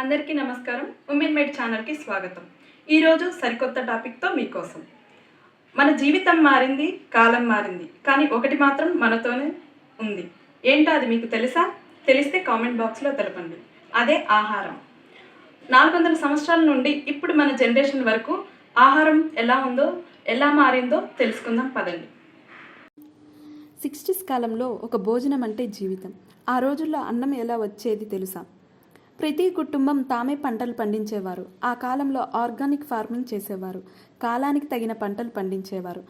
అందరికీ నమస్కారం. Women made ఛానల్కి స్వాగతం. ఈరోజు సరికొత్త టాపిక్తో మీకోసం. మన జీవితం మారింది, కాలం మారింది, కానీ ఒకటి మాత్రం మనతోనే ఉంది. ఏంటో అది మీకు తెలుసా? తెలిస్తే కామెంట్ బాక్స్లో తెలపండి. అదే ఆహారం. 400 సంవత్సరాల నుండి ఇప్పుడు మన జనరేషన్ వరకు ఆహారం ఎలా ఉందో, ఎలా మారిందో తెలుసుకుందాం పదండి. 60s కాలంలో ఒక భోజనం అంటే జీవితం. ఆ రోజుల్లో అన్నం ఎలా వచ్చేది తెలుసా? ప్రతి కుటుంబం తామే పంటలు పండించేవారు. ఆ కాలంలో ఆర్గానిక్ ఫార్మింగ్ చేసేవారు. కాలానికి తగిన పంటలు పండించేవారు.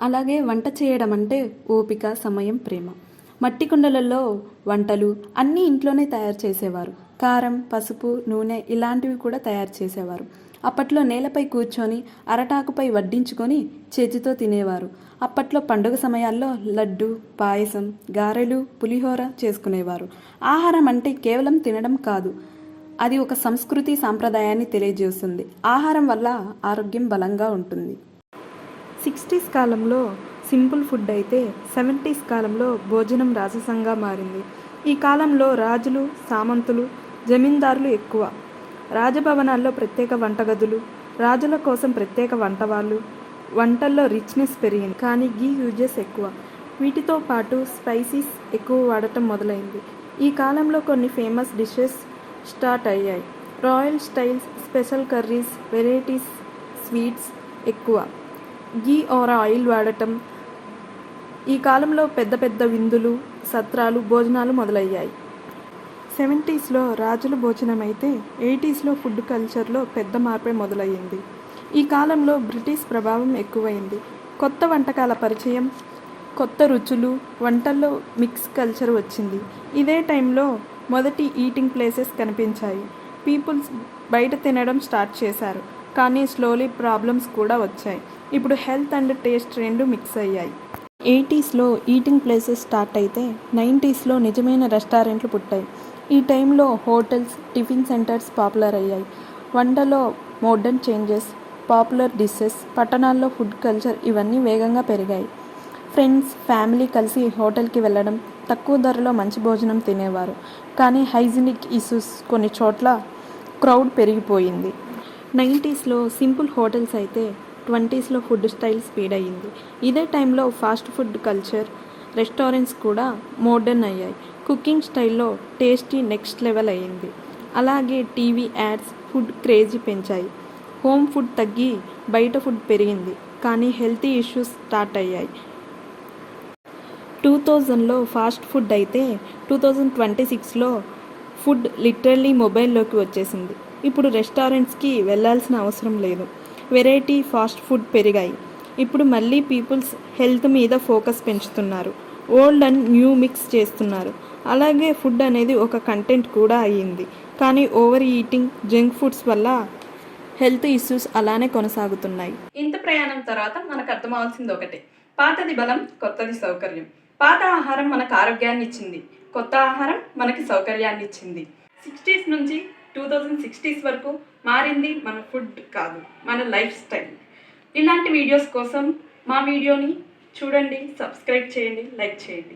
అలాగే వంట చేయడం అంటే ఓపిక, సమయం, ప్రేమ. మట్టి కుండలలో వంటలు అన్నీ ఇంట్లోనే తయారు చేసేవారు. కారం, పసుపు, నూనె ఇలాంటివి కూడా తయారు చేసేవారు. అప్పట్లో నేలపై కూర్చొని అరటాకుపై వడ్డించుకొని చేతితో తినేవారు. అప్పట్లో పండుగ సమయాల్లో లడ్డు, పాయసం, గారెలు, పులిహోర చేసుకునేవారు. ఆహారం అంటే కేవలం తినడం కాదు, అది ఒక సంస్కృతి, సాంప్రదాయాన్ని తెలియజేస్తుంది. ఆహారం వల్ల ఆరోగ్యం బలంగా ఉంటుంది. 60s కాలంలో సింపుల్ ఫుడ్ అయితే 70s కాలంలో భోజనం రాజసంగా మారింది. ఈ కాలంలో రాజులు, సామంతులు, జమీందారులు ఎక్కువ. రాజభవనాల్లో ప్రత్యేక వంటగదులు, రాజుల కోసం ప్రత్యేక వంటవాళ్ళు. వంటల్లో రిచ్నెస్ పెరిగింది, కానీ గీ యూజెస్ ఎక్కువ. వీటితో పాటు స్పైసీస్ ఎక్కువ వాడటం మొదలైంది. ఈ కాలంలో కొన్ని ఫేమస్ డిషెస్ స్టార్ట్ అయ్యాయి. Royal styles, special curries, varieties, sweets ఎక్కువ. గీ ఆర్ ఆయిల్ వాడటం. ఈ కాలంలో పెద్ద పెద్ద విందులు, సత్రాలు, భోజనాలు మొదలయ్యాయి. 70sలో రాజుల భోజనం అయితే 80sలో ఫుడ్ కల్చర్లో పెద్ద మార్పే మొదలయ్యింది. ఈ కాలంలో బ్రిటిష్ ప్రభావం ఎక్కువైంది. కొత్త వంటకాల పరిచయం, కొత్త రుచులు, వంటల్లో మిక్స్ కల్చర్ వచ్చింది. ఇదే టైంలో మొదటి ఈటింగ్ ప్లేసెస్ కనిపించాయి. పీపుల్స్ బయట తినడం స్టార్ట్ చేశారు, కానీ స్లోలీ ప్రాబ్లమ్స్ కూడా వచ్చాయి. ఇప్పుడు హెల్త్ అండ్ టేస్ట్ రెండు మిక్స్ అయ్యాయి. 80sలో ఈటింగ్ ప్లేసెస్ స్టార్ట్ అయితే 90sలో నిజమైన రెస్టారెంట్లు పుట్టాయి. ఈ టైంలో హోటల్స్, టిఫిన్ సెంటర్స్ పాపులర్ అయ్యాయి. వంటలో మోడర్న్ చేంజెస్, పాపులర్ డిషెస్, పట్టణాల్లో ఫుడ్ కల్చర్ ఇవన్నీ వేగంగా పెరిగాయి. ఫ్రెండ్స్, ఫ్యామిలీ కలిసి హోటల్కి వెళ్ళడం, తక్కువ ధరలో మంచి భోజనం తినేవారు. కానీ హైజీనిక్ ఇష్యూస్ కొన్ని చోట్ల క్రౌడ్ పెరిగిపోయింది. 90sలో సింపుల్ హోటల్స్ అయితే 20sలో ఫుడ్ స్టైల్ స్పీడ్ అయ్యింది. ఇదే టైంలో ఫాస్ట్ ఫుడ్ కల్చర్, రెస్టారెంట్స్ కూడా మోడర్న్ అయ్యాయి. కుకింగ్ స్టైల్లో టేస్టీ నెక్స్ట్ లెవెల్ అయ్యింది. అలాగే టీవీ యాడ్స్ ఫుడ్ క్రేజీ పెంచాయి. హోమ్ ఫుడ్ తగ్గి బయట ఫుడ్ పెరిగింది, కానీ హెల్తీ ఇష్యూస్ స్టార్ట్ అయ్యాయి. 2000లో ఫాస్ట్ ఫుడ్ అయితే 2026లో ఫుడ్ లిటరల్లీ మొబైల్లోకి వచ్చేసింది. ఇప్పుడు రెస్టారెంట్స్కి వెళ్ళాల్సిన అవసరం లేదు. వెరైటీ ఫాస్ట్ ఫుడ్ పెరిగాయి. ఇప్పుడు మళ్ళీ పీపుల్స్ హెల్త్ మీద ఫోకస్ పెంచుతున్నారు. ఓల్డ్ అండ్ న్యూ మిక్స్ చేస్తున్నారు. అలాగే ఫుడ్ అనేది ఒక కంటెంట్ కూడా అయ్యింది. కానీ ఓవర్ ఈటింగ్, జంక్ ఫుడ్స్ వల్ల హెల్త్ ఇష్యూస్ అలానే కొనసాగుతున్నాయి. ఇంత ప్రయాణం తర్వాత మనకు అర్థమవలసింది ఒకటే: పాతది బలం, కొత్తది సౌకర్యం. పాత ఆహారం మనకు ఆరోగ్యాన్ని ఇచ్చింది, కొత్త ఆహారం మనకి సౌకర్యాన్ని ఇచ్చింది. 60s నుంచి 2060s వరకు మారింది మన ఫుడ్ కాదు, మన లైఫ్ స్టైల్. ఇలాంటి వీడియోస్ కోసం మా వీడియోని చూడండి, సబ్స్క్రైబ్ చేయండి, లైక్ చేయండి.